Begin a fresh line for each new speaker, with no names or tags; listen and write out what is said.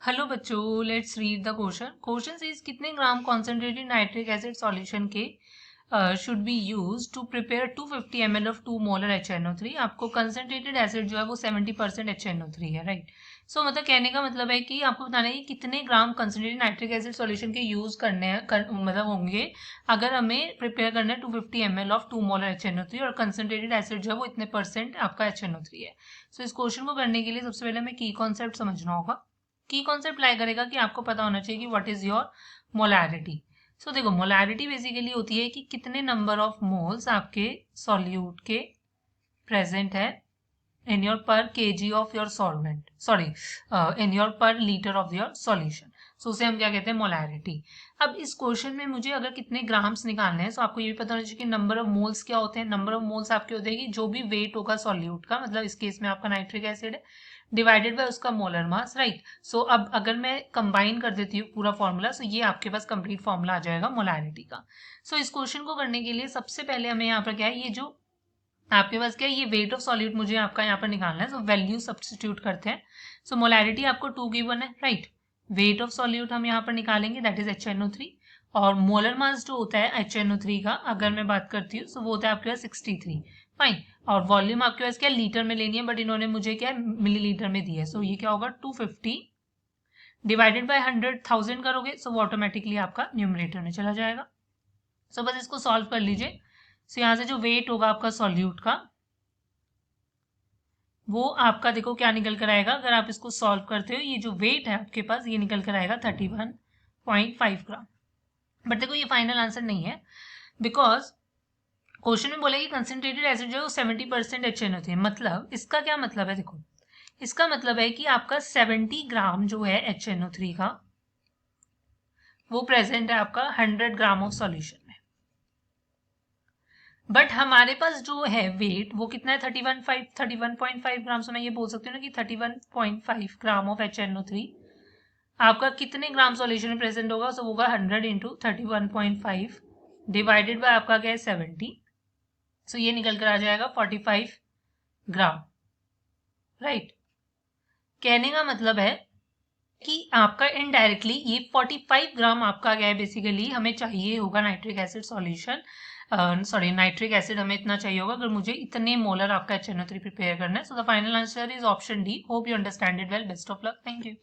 Hello बच्चों, let's read the question. Question is कितने gram concentrated nitric acid solution के should be use to prepare 250 ml of 2 molar HNO3। आपको concentrated acid जो है वो 70% HNO3 है, राइट। सो मतलब कहने का मतलब है कि आपको बताना है कि कितने ग्राम कंसेंट्रेटेड नाइट्रिक एसिड सॉल्यूशन के यूज करने मतलब होंगे अगर हमें प्रिपेयर करना है 250 ml ऑफ 2 मोलर HNO3 और कंसेंट्रेटेड एसिड जो है वो इतने परसेंट आपका HNO3 है। सो इस क्वेश्चन को करने के लिए सबसे पहले हमें की कॉन्सेप्ट समझना होगा। की कॉन्सेप्ट लाई करेगा कि आपको पता होना चाहिए कि व्हाट इज योर मोलैरिटी। सो देखो, मोलैरिटी बेसिकली होती है कि कितने नंबर ऑफ मोल्स आपके सॉल्यूट के प्रेजेंट है इन योर पर KG of your solvent, sorry in your पर लीटर ऑफ योर सॉल्यूशन। सो उसे हम क्या कहते हैं, मोलैरिटी। अब इस क्वेश्चन में मुझे अगर कितने ग्राम्स निकालने हैं तो आपको ये भी पता होना चाहिए कि नंबर ऑफ मोल्स क्या होते हैं। नंबर ऑफ मोल्स आपके होते हैं कि जो भी वेट होगा सॉल्यूट का, मतलब इस केस में आपका नाइट्रिक एसिड है, डिवाइडेड बाय उसका मोलर मास, राइट। सो अब अगर मैं कंबाइन कर देती हूँ पूरा फॉर्मूला, सो ये आपके पास कंप्लीट फॉर्मूला आ जाएगा मोलैरिटी का। सो इस क्वेश्चन को करने के लिए सबसे पहले हमें यहाँ पर क्या है, ये जो आपके पास क्या है, ये वेट ऑफ सॉल्यूट मुझे आपका यहाँ पर निकालना है। सो वैल्यू सब्स्टिट्यूट करते हैं। सो मोलैरिटी आपको 2 गिवन है, राइट। वेट ऑफ सॉल्यूट हम यहाँ पर निकालेंगे, दैट इज HNO3। और मोलर मास जो होता है HNO3 का, अगर मैं बात करती हूँ, सो वो होता है आपके पास 63, फाइन। और वॉल्यूम आपके पास क्या लीटर में लेनी है, बट इन्होंने मुझे क्या मिलीलीटर में दिया है। सो ये क्या होगा, 250 डिवाइडेड बाय 100,000 करोगे, सो वो ऑटोमेटिकली आपका न्यूमरेटर में चला जाएगा। सो बस इसको सॉल्व कर लीजिए। सो यहाँ से जो वेट होगा आपका सॉल्यूट का, वो आपका देखो क्या निकल कर आएगा। अगर आप इसको सॉल्व करते हो, ये जो वेट है आपके पास, ये निकल कर आएगा 31.5 ग्राम। बट देखो ये फाइनल आंसर नहीं है, बिकॉज क्वेश्चन में बोला कि कंसेंट्रेटेड एसिड जो है वो 70% HNO3 है। मतलब इसका क्या मतलब है, देखो इसका मतलब है कि आपका 70 ग्राम जो है HNO3 का, वो प्रेजेंट है आपका 100 ग्राम ऑफ सॉल्यूशन में। बट हमारे पास जो है वेट वो कितना है, 31.5 ग्राम। से मैं ये बोल सकती हूँ ना कि 31.5 ग्राम ऑफ HNO3 आपका कितने ग्राम सॉल्यूशन में प्रेजेंट होगा, सो होगा 100 इंटू 31.5 डिवाइडेड बाय आपका क्या है 70। सो ये निकल कर आ जाएगा 45 ग्राम, राइट। कहने का मतलब है कि आपका इनडायरेक्टली ये 45 ग्राम आपका क्या है, बेसिकली हमें चाहिए होगा nitric acid solution, sorry nitric acid हमें इतना चाहिए होगा अगर मुझे इतने मोलर आपका HNO3 प्रिपेयर करना है। So the final answer is option D. Hope you understand it well. Best of luck. Thank you.